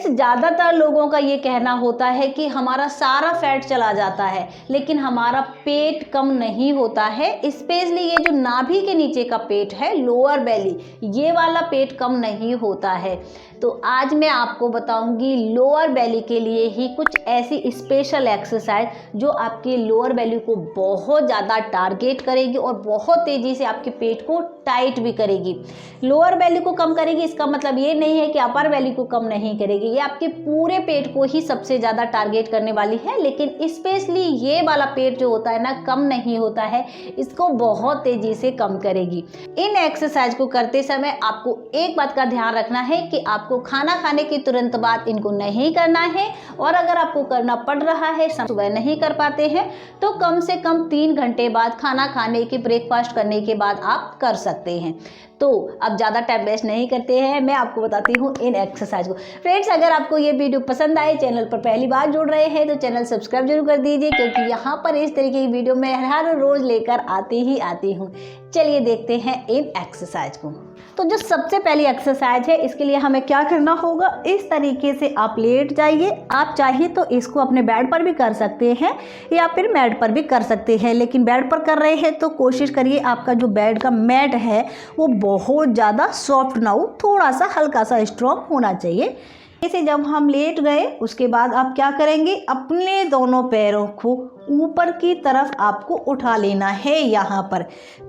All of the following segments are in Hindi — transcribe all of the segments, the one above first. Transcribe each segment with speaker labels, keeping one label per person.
Speaker 1: फ्रेंड्स, ज़्यादातर लोगों का ये कहना होता है कि हमारा सारा फैट चला जाता है लेकिन हमारा पेट कम नहीं होता है। स्पेशली ये जो नाभि के नीचे का पेट है, लोअर बेली, ये वाला पेट कम नहीं होता है। तो आज मैं आपको बताऊंगी लोअर बेली के लिए ही कुछ ऐसी स्पेशल एक्सरसाइज जो आपके लोअर बेली को बहुत ज़्यादा टारगेट करेगी और बहुत तेज़ी से आपके पेट को टाइट भी करेगी। लोअर बेली को कम करेगी इसका मतलब ये नहीं है कि अपर बेली को कम नहीं करेगी, ये आपके पूरे पेट को ही सबसे ज़्यादा टारगेट करने वाली है। लेकिन स्पेशली ये वाला पेट जो होता है ना, कम नहीं होता है, इसको बहुत तेज़ी से कम करेगी। इन एक्सरसाइज को करते समय आपको एक बात का ध्यान रखना है कि आपको खाना खाने के तुरंत बाद इनको नहीं करना है, और अगर आपको करना पड़ रहा है, सुबह नहीं कर पाते हैं, तो कम से कम 3 घंटे बाद खाना खाने के, ब्रेकफास्ट करने के बाद आप कर सकते हैं। तो अब ज़्यादा टाइम वेस्ट नहीं करते हैं, मैं आपको बताती हूँ इन एक्सरसाइज को। फ्रेंड्स, अगर आपको ये वीडियो पसंद आए, चैनल पर पहली बार जुड़ रहे हैं तो चैनल सब्सक्राइब जरूर कर दीजिए, क्योंकि यहाँ पर इस तरीके की वीडियो मैं हर रोज़ लेकर आती हूँ। चलिए देखते हैं इन एक्सरसाइज को। तो जो सबसे पहली एक्सरसाइज है, इसके लिए हमें क्या करना होगा, इस तरीके से आप लेट जाइए। आप चाहिए तो इसको अपने बेड पर भी कर सकते हैं या फिर मैट पर भी कर सकते हैं, लेकिन बेड पर कर रहे हैं तो कोशिश करिए आपका जो बेड का मैट है वो बहुत ज़्यादा सॉफ्ट ना हो, थोड़ा सा हल्का सा स्ट्रॉन्ग होना चाहिए। इसे जब हम लेट गए उसके बाद आप क्या करेंगे, अपने दोनों पैरों को ऊपर की तरफ आपको उठा लेना है। यहाँ पर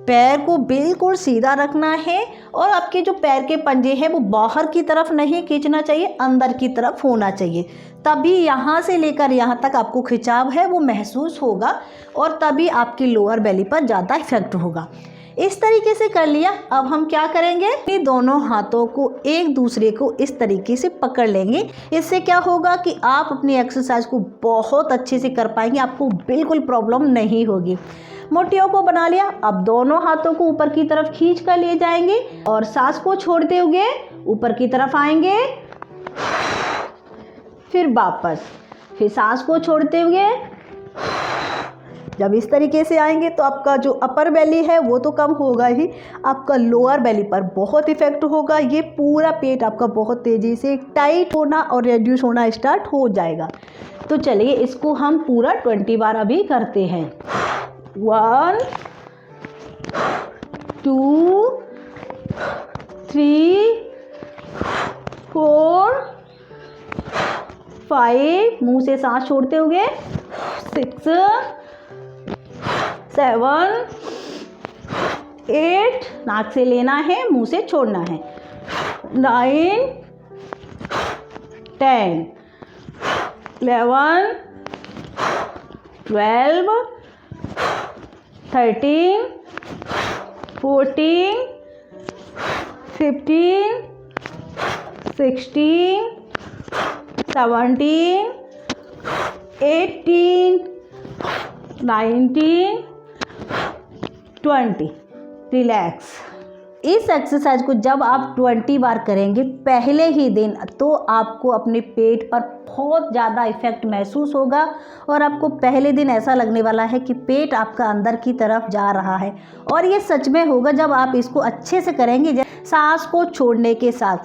Speaker 1: पैर को बिल्कुल सीधा रखना है और आपके जो पैर के पंजे हैं वो बाहर की तरफ नहीं खींचना चाहिए, अंदर की तरफ होना चाहिए। तभी यहाँ से लेकर यहाँ तक आपको खिंचाव है वो महसूस होगा और तभी आपकी लोअर बेली पर ज़्यादा इफेक्ट होगा। इस तरीके से कर लिया। अब हम क्या करेंगे, अपने दोनों हाथों को एक दूसरे को इस तरीके से पकड़ लेंगे। इससे क्या होगा कि आप अपनी एक्सरसाइज को बहुत अच्छे से कर पाएंगे, आपको बिल्कुल प्रॉब्लम नहीं होगी। मुट्ठियों को बना लिया। अब दोनों हाथों को ऊपर की तरफ खींच कर ले जाएंगे और सांस को छोड़ते हुए ऊपर की तरफ आएंगे, फिर वापस, फिर सांस को छोड़ते हुए। जब इस तरीके से आएंगे तो आपका जो अपर बेली है वो तो कम होगा ही, आपका लोअर बेली पर बहुत इफेक्ट होगा। ये पूरा पेट आपका बहुत तेज़ी से टाइट होना और रिड्यूस होना स्टार्ट हो जाएगा। तो चलिए इसको हम पूरा 20 बार अभी करते हैं। 1 2 3 4 5, मुंह से सांस छोड़ते हुए, 6 7 8, नाक से लेना है, मुंह से छोड़ना है, 9 10 11 12 13 14 15 16 17 18 19 20। रिलैक्स। इस एक्सरसाइज को जब आप 20 बार करेंगे पहले ही दिन, तो आपको अपने पेट पर बहुत ज़्यादा इफेक्ट महसूस होगा और आपको पहले दिन ऐसा लगने वाला है कि पेट आपका अंदर की तरफ जा रहा है। और ये सच में होगा जब आप इसको अच्छे से करेंगे। सांस को छोड़ने के साथ,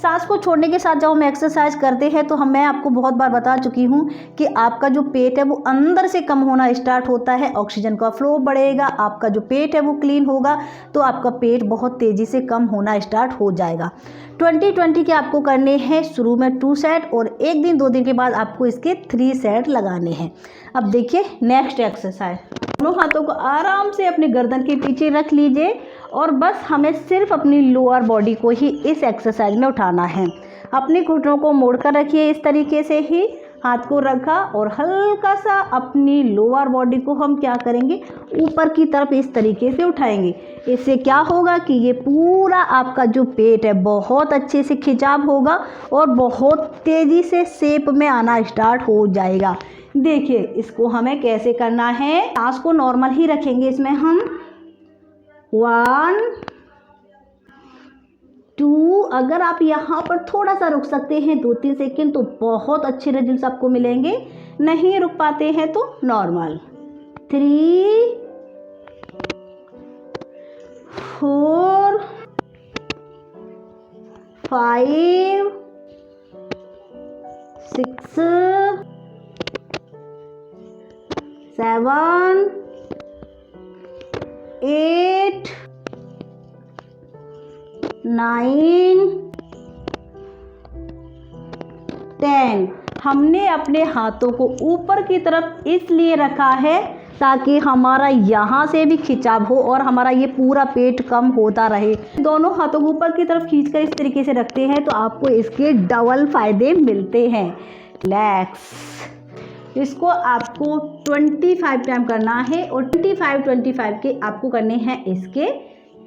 Speaker 1: सांस को छोड़ने के साथ जब हम एक्सरसाइज करते हैं तो मैं आपको बहुत बार बता चुकी हूँ कि आपका जो पेट है वो अंदर से कम होना स्टार्ट होता है, ऑक्सीजन का फ्लो बढ़ेगा, आपका जो पेट है वो क्लीन होगा, तो आपका पेट बहुत तेज़ी से कम होना स्टार्ट हो जाएगा। 20-20 के आपको करने हैं। शुरू में 2 सेट और 1 दिन 2 दिन के बाद आपको इसके 3 सेट लगाने हैं। अब देखिए नेक्स्ट एक्सरसाइज। दोनों हाथों को आराम से अपने गर्दन के पीछे रख लीजिए और बस हमें सिर्फ अपनी लोअर बॉडी को ही इस एक्सरसाइज में उठाना है। अपनी घुटनों को मोड़कर रखिए, इस तरीके से ही हाथ को रखा और हल्का सा अपनी लोअर बॉडी को हम क्या करेंगे, ऊपर की तरफ इस तरीके से उठाएंगे। इससे क्या होगा कि ये पूरा आपका जो पेट है बहुत अच्छे से खिंचाव होगा और बहुत तेज़ी से शेप में आना स्टार्ट हो जाएगा। देखिए इसको हमें कैसे करना है। सांस को नॉर्मल ही रखेंगे इसमें हम। 1 2, अगर आप यहाँ पर थोड़ा सा रुक सकते हैं 2-3 सेकेंड तो बहुत अच्छे रिजल्ट्स आपको मिलेंगे। नहीं रुक पाते हैं तो नॉर्मल। 3 4 5 6 7 8 9 10। हमने अपने हाथों को ऊपर की तरफ इसलिए रखा है ताकि हमारा यहाँ से भी खिंचाव हो और हमारा ये पूरा पेट कम होता रहे। दोनों हाथों को ऊपर की तरफ खींचकर इस तरीके से रखते हैं तो आपको इसके डबल फायदे मिलते हैं। रिलैक्स। इसको आपको 25 टाइम करना है और 25 के आपको करने हैं इसके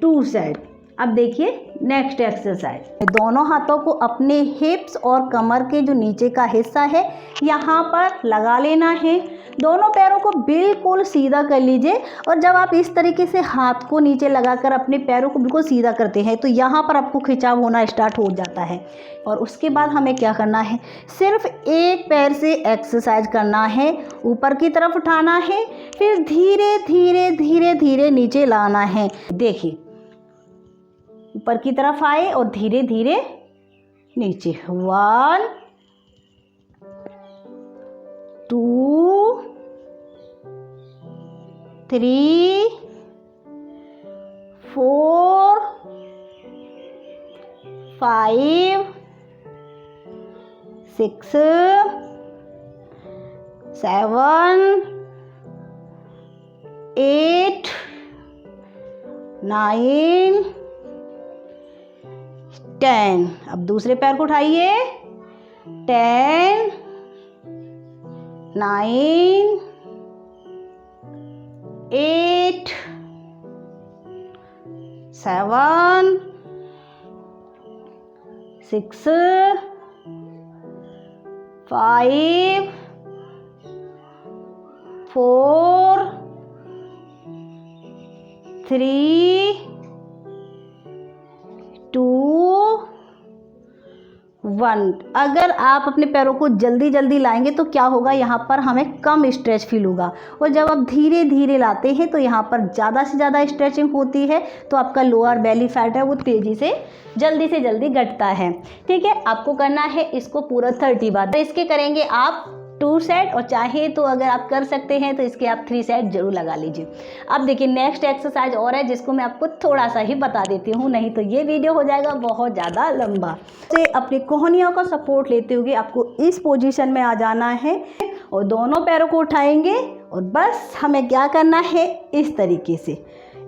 Speaker 1: 2 सेट। अब देखिए नेक्स्ट एक्सरसाइज। दोनों हाथों को अपने हिप्स और कमर के जो नीचे का हिस्सा है यहाँ पर लगा लेना है। दोनों पैरों को बिल्कुल सीधा कर लीजिए और जब आप इस तरीके से हाथ को नीचे लगाकर अपने पैरों को बिल्कुल सीधा करते हैं तो यहाँ पर आपको खिंचाव होना स्टार्ट हो जाता है। और उसके बाद हमें क्या करना है, सिर्फ एक पैर से एक्सरसाइज करना है, ऊपर की तरफ उठाना है, फिर धीरे धीरे धीरे धीरे नीचे लाना है। देखिए ऊपर की तरफ आए और धीरे धीरे नीचे। 1 2 3 4 5 6 7 8 9 10। अब दूसरे पैर को उठाइए। 10 9 8 7 6 5 4 3 2 1। अगर आप अपने पैरों को जल्दी जल्दी लाएंगे तो क्या होगा, यहाँ पर हमें कम स्ट्रेच फील होगा और जब आप धीरे धीरे लाते हैं तो यहाँ पर ज़्यादा से ज़्यादा स्ट्रेचिंग होती है तो आपका लोअर बेली फैट है वो तेज़ी से जल्दी घटता है। ठीक है, आपको करना है इसको पूरा 30 बार। तो इसके करेंगे आप 2 सेट और चाहे तो अगर आप कर सकते हैं तो इसके आप 3 सेट जरूर लगा लीजिए। अब देखिए नेक्स्ट एक्सरसाइज और है जिसको मैं आपको थोड़ा सा ही बता देती हूँ, नहीं तो ये वीडियो हो जाएगा बहुत ज़्यादा लंबा। तो अपनी कोहनियों का सपोर्ट लेते हुए आपको इस पोजीशन में आ जाना है और दोनों पैरों को उठाएंगे और बस हमें क्या करना है, इस तरीके से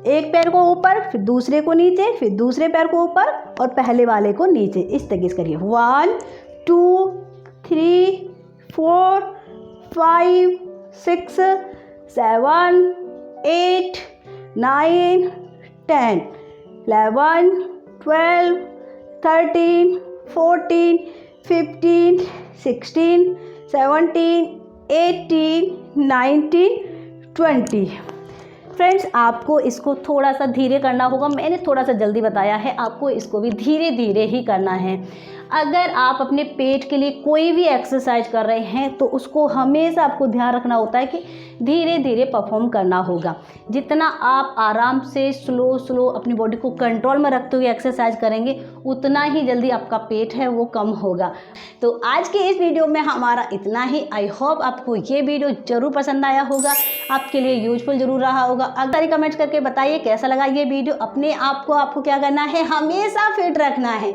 Speaker 1: एक पैर को ऊपर, फिर दूसरे को नीचे, फिर दूसरे पैर को ऊपर और पहले वाले को नीचे। इस तरीके से करिए। 1 2 3 4 5 6 7 8 9 10 11 12 13 14 15 16 17 18 19 20। फ्रेंड्स आपको इसको थोड़ा सा धीरे करना होगा, मैंने थोड़ा सा जल्दी बताया है, आपको इसको भी धीरे धीरे ही करना है। अगर आप अपने पेट के लिए कोई भी एक्सरसाइज कर रहे हैं तो उसको हमेशा आपको ध्यान रखना होता है कि धीरे धीरे परफॉर्म करना होगा। जितना आप आराम से स्लो अपनी बॉडी को कंट्रोल में रखते हुए एक्सरसाइज करेंगे उतना ही जल्दी आपका पेट है वो कम होगा। तो आज के इस वीडियो में हमारा इतना ही। आई होप आपको ये वीडियो ज़रूर पसंद आया होगा, आपके लिए यूजफुल ज़रूर रहा होगा। अगर कमेंट्स करके बताइए कैसा लगा ये वीडियो। अपने आप को आपको क्या करना है, हमेशा फिट रखना है।